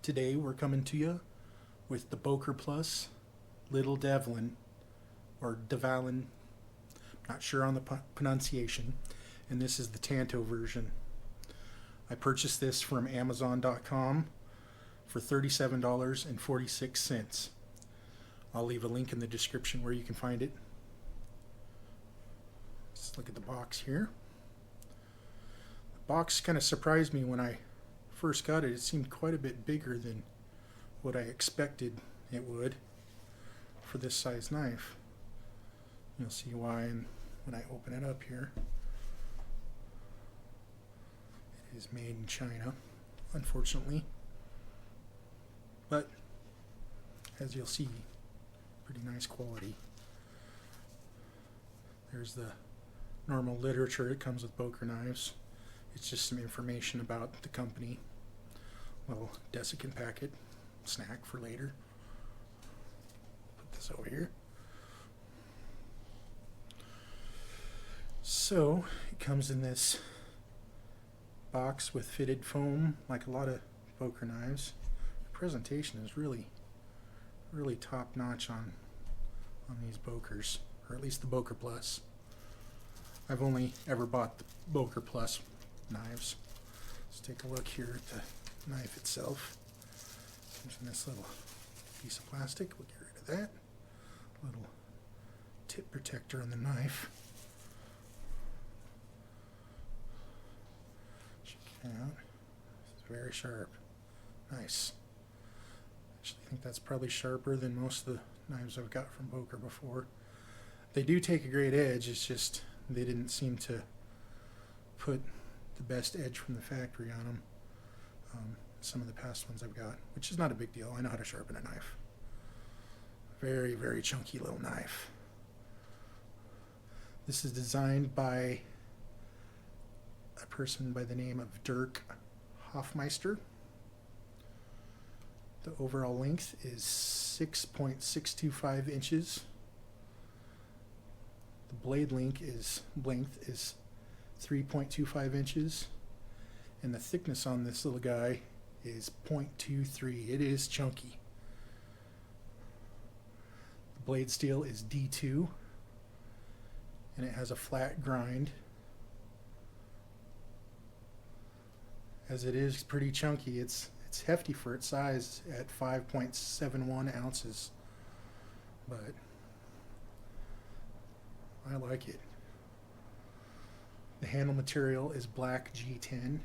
Today we're coming to you with the BOKER PLUS Little Dvalin, or Dvalin, not sure on the pronunciation, and this is the Tanto version. I purchased this from Amazon.com for $37.46. I'll leave a link in the description where you can find it. Let's look at the box here. The box kind of surprised me when I first got it. It seemed quite a bit bigger than what I expected it would for this size knife. You'll see why when I open it up here. It is made in China, unfortunately, but as you'll see, pretty nice quality. There's the normal literature that comes with BOKER knives. It's just some information about the company. Little desiccant packet snack for later. Put this over here. So it comes in this box with fitted foam, like a lot of BOKER knives. The presentation is really top notch on these BOKERs, or at least the BOKER Plus. I've only ever bought the BOKER Plus knives. Let's take a look here at the knife itself. Comes in this little piece of plastic. We'll get rid of that. Little tip protector on the knife. Check it out. It's very sharp. Nice. Actually, I think that's probably sharper than most of the knives I've got from BOKER before. They do take a great edge. It's just they didn't seem to put the best edge from the factory on them. Some of the past ones I've got, which is not a big deal. I know how to sharpen a knife. Very chunky little knife. This is designed by a person by the name of Dirk Hofmeister. The overall length is 6.625 inches. The blade length is 3.25 inches. And the thickness on this little guy is 0.23. It is chunky. The blade steel is D2, and it has a flat grind. As it is pretty chunky, it's hefty for its size at 5.71 ounces, but I like it. The handle material is black G10.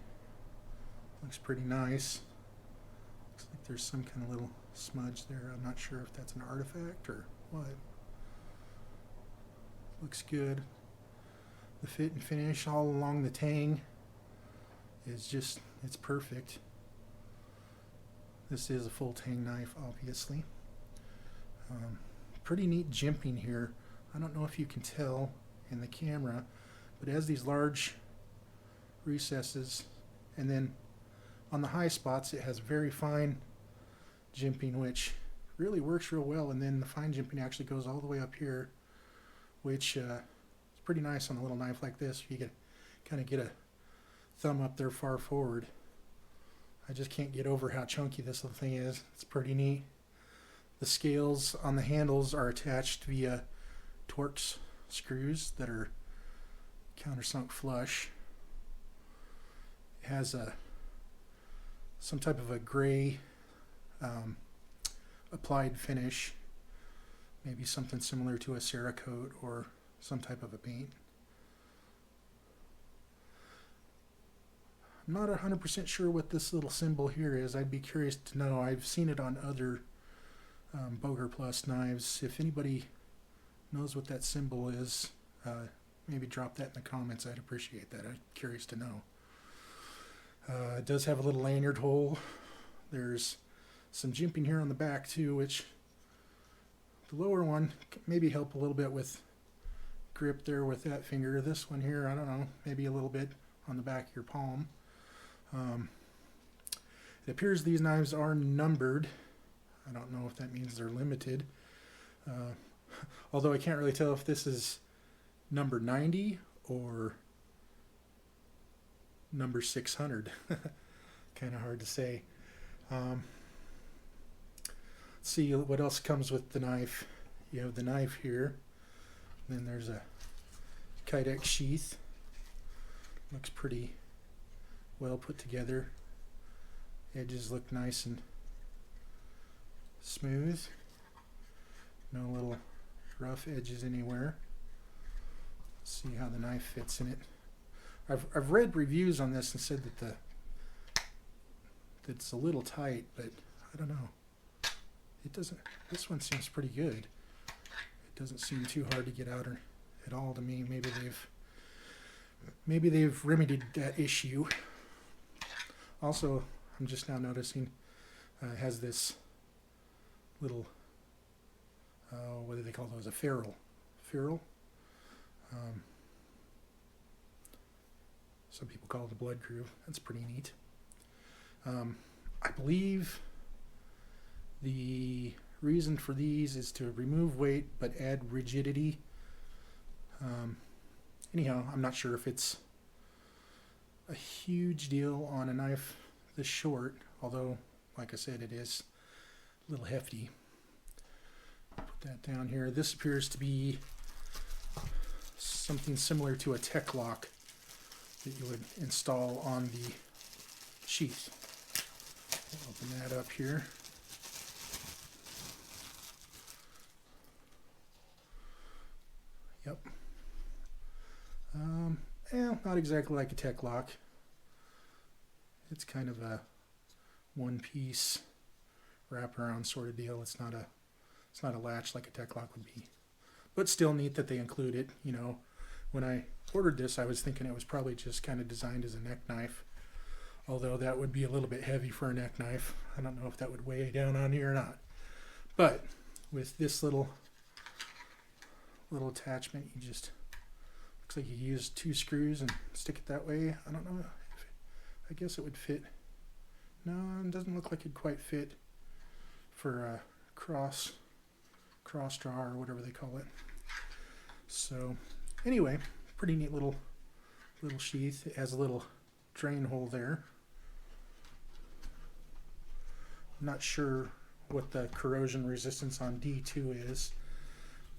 Looks pretty nice. Looks like there's some kind of little smudge there. I'm not sure if that's an artifact or what. Looks good. The fit and finish all along the tang is just, it's perfect. This is a full tang knife, obviously. Pretty neat jimping here. I don't know if you can tell in the camera, but it has these large recesses, and then on the high spots it has very fine jimping, which really works real well, and then the fine jimping actually goes all the way up here, which is pretty nice on a little knife like this. You can kind of get a thumb up there far forward. I just can't get over how chunky this little thing is. It's pretty neat. The scales on the handles are attached via Torx screws that are countersunk flush. It has some type of a gray applied finish, maybe something similar to a Cerakote or some type of a paint. I'm not 100% sure what this little symbol here is. I'd be curious to know. I've seen it on other BOKER Plus knives. If anybody knows what that symbol is, maybe drop that in the comments. I'd appreciate that. I'm curious to know. It does have a little lanyard hole. There's some jimping here on the back too, which the lower one maybe help a little bit with grip there with that finger. This one here, I don't know, maybe a little bit on the back of your palm. It appears these knives are numbered. I don't know if that means they're limited. Although I can't really tell if this is number 90 or number 600. Kind of hard to say. Let's see what else comes with the knife. You have the knife here. Then there's a Kydex sheath. Looks pretty well put together. Edges look nice and smooth. No little rough edges anywhere. Let's see how the knife fits in it. I've read reviews on this and said that it's a little tight, but I don't know. It doesn't. This one seems pretty good. It doesn't seem too hard to get out at all to me. Maybe they've remedied that issue. Also, I'm just now noticing it has this little what do they call those? A ferrule. Some people call it a blood groove. That's pretty neat. I believe the reason for these is to remove weight but add rigidity. Anyhow, I'm not sure if it's a huge deal on a knife this short, although, like I said, it is a little hefty. Put that down here. This appears to be something similar to a tech lock that you would install on the sheath. Open that up here. Yep. Not exactly like a tech lock. It's kind of a one-piece wraparound sort of deal. It's not a latch like a tech lock would be, but still neat that they include it. You know, when I ordered this, I was thinking it was probably just kind of designed as a neck knife, although that would be a little bit heavy for a neck knife. I don't know if that would weigh down on you or not, but with this little attachment, you just looks like you use 2 screws and stick it that way. I don't know if I guess it would fit. No, it doesn't look like it'd quite fit for a cross draw or whatever they call it. So anyway, pretty neat little sheath. It has a little drain hole there. I'm not sure what the corrosion resistance on D2 is,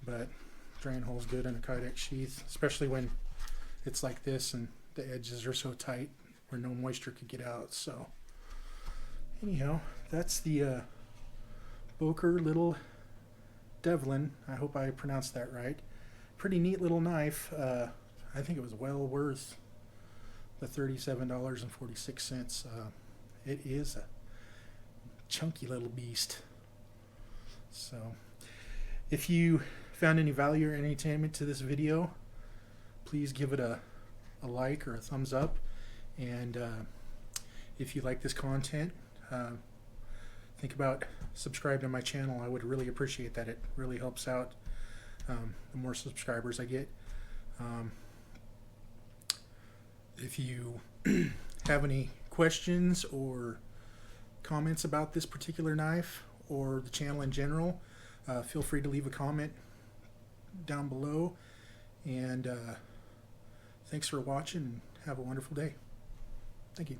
but drain hole's good in a Kydex sheath, especially when it's like this and the edges are so tight where no moisture could get out. So anyhow, that's the BOKER Little Dvalin. I hope I pronounced that right. Pretty neat little knife. I think it was well worth the $37.46. It is a chunky little beast. So if you found any value or entertainment to this video, please give it a like or a thumbs up. And if you like this content, think about subscribing to my channel. I would really appreciate that. It really helps out the more subscribers I get. If you have any questions or comments about this particular knife or the channel in general, feel free to leave a comment down below. And thanks for watching. Have a wonderful day. Thank you.